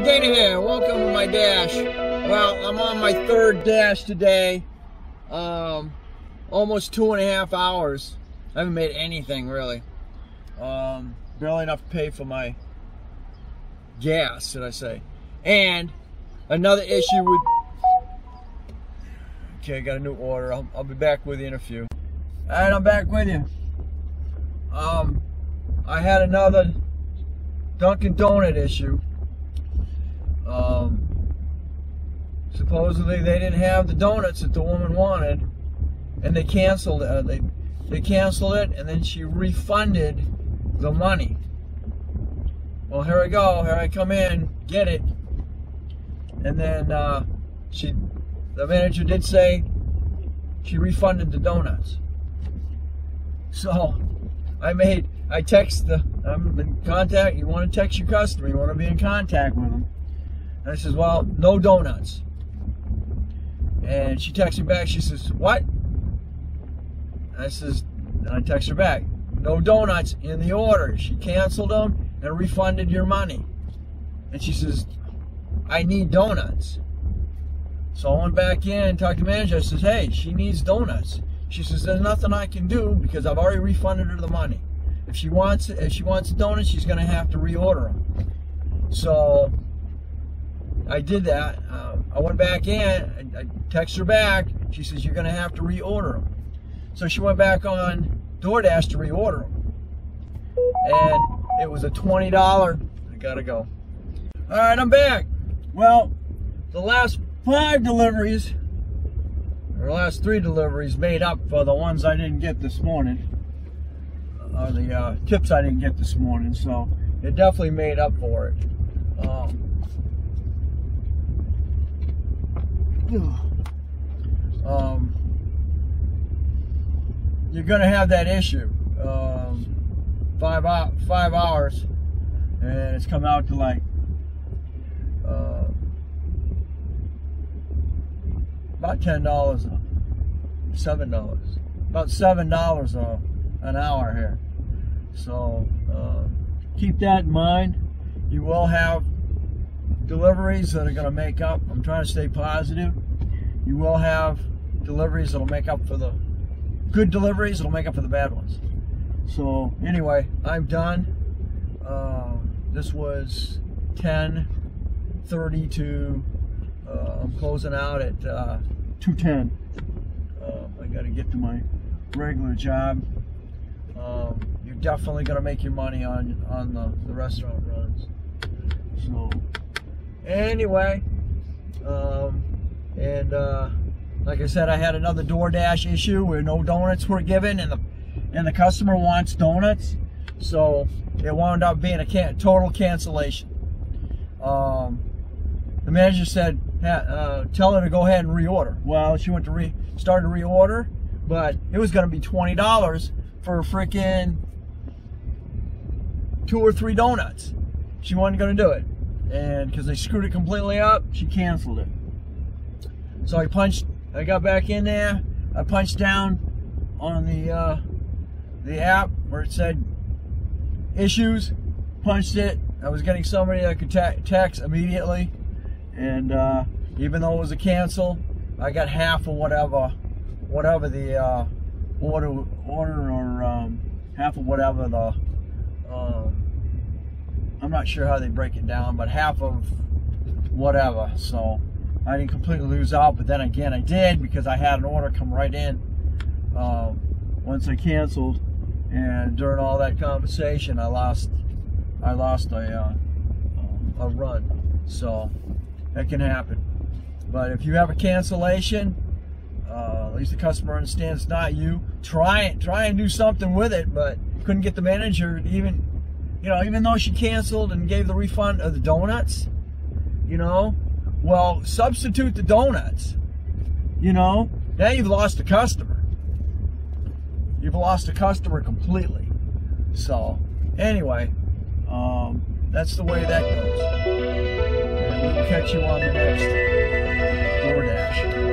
Dana here. Welcome to my dash. Well, I'm on my third dash today. Almost 2.5 hours. I haven't made anything really. Barely enough to pay for my gas, should I say. And another issue with... Okay, I got a new order. I'll be back with you in a few. Alright, I'm back with you. I had another Dunkin' Donut issue. Supposedly they didn't have the donuts that the woman wanted, and they canceled it. They canceled it, and then she refunded the money. Well, here I go. Here I come in, get it, and then the manager did say she refunded the donuts. So I'm in contact. You want to text your customer, you want to be in contact with them. And I says, well, no donuts. And she texts me back, she says, what? And I text her back, no donuts in the order. She canceled them and refunded your money. And she says, I need donuts. So I went back in and talked to the manager. I says, hey, she needs donuts. She says, there's nothing I can do because I've already refunded her the money. If she wants donuts, she's going to have to reorder them. So I did that. I went back in. I texted her back. She says, you're going to have to reorder them. So she went back on DoorDash to reorder them. And it was a $20. I got to go. All right, I'm back. Well, the last 5 deliveries, or the last 3 deliveries made up for the ones I didn't get this morning. Or the tips I didn't get this morning. So it definitely made up for it. You're gonna have that issue. 5 hours, and it's come out to like about $10, $7, about $7 an hour here. So keep that in mind. You will have deliveries that are going to make up. I'm trying to stay positive. You will have deliveries that'll make up for the good deliveries, that'll make up for the bad ones. So anyway, I'm done. This was 10:32. I'm closing out at 2:10. I got to get to my regular job. You're definitely going to make your money on the restaurant runs. So anyway, like I said, I had another DoorDash issue where no donuts were given, and the customer wants donuts, so it wound up being a total cancellation. The manager said, tell her to go ahead and reorder. Well, she went to started to reorder, but it was going to be $20 for freaking 2 or 3 donuts. She wasn't going to do it, and because they screwed it completely up, she canceled it. So I got back in there. I punched down on the app where it said issues. Punched it. I was getting somebody that could text immediately, and even though it was a cancel, I got half of whatever the order or half of whatever the I'm not sure how they break it down, but half of whatever. So I didn't completely lose out, but then again I did, because I had an order come right in once I canceled, and during all that conversation I lost a run. So that can happen. But if you have a cancellation, at least the customer understands it's not you. Try and do something with it, but couldn't get the manager to even though she canceled and gave the refund of the donuts, well, substitute the donuts. Now you've lost a customer. You've lost a customer completely. So anyway, that's the way that goes. And we'll catch you on the next DoorDash.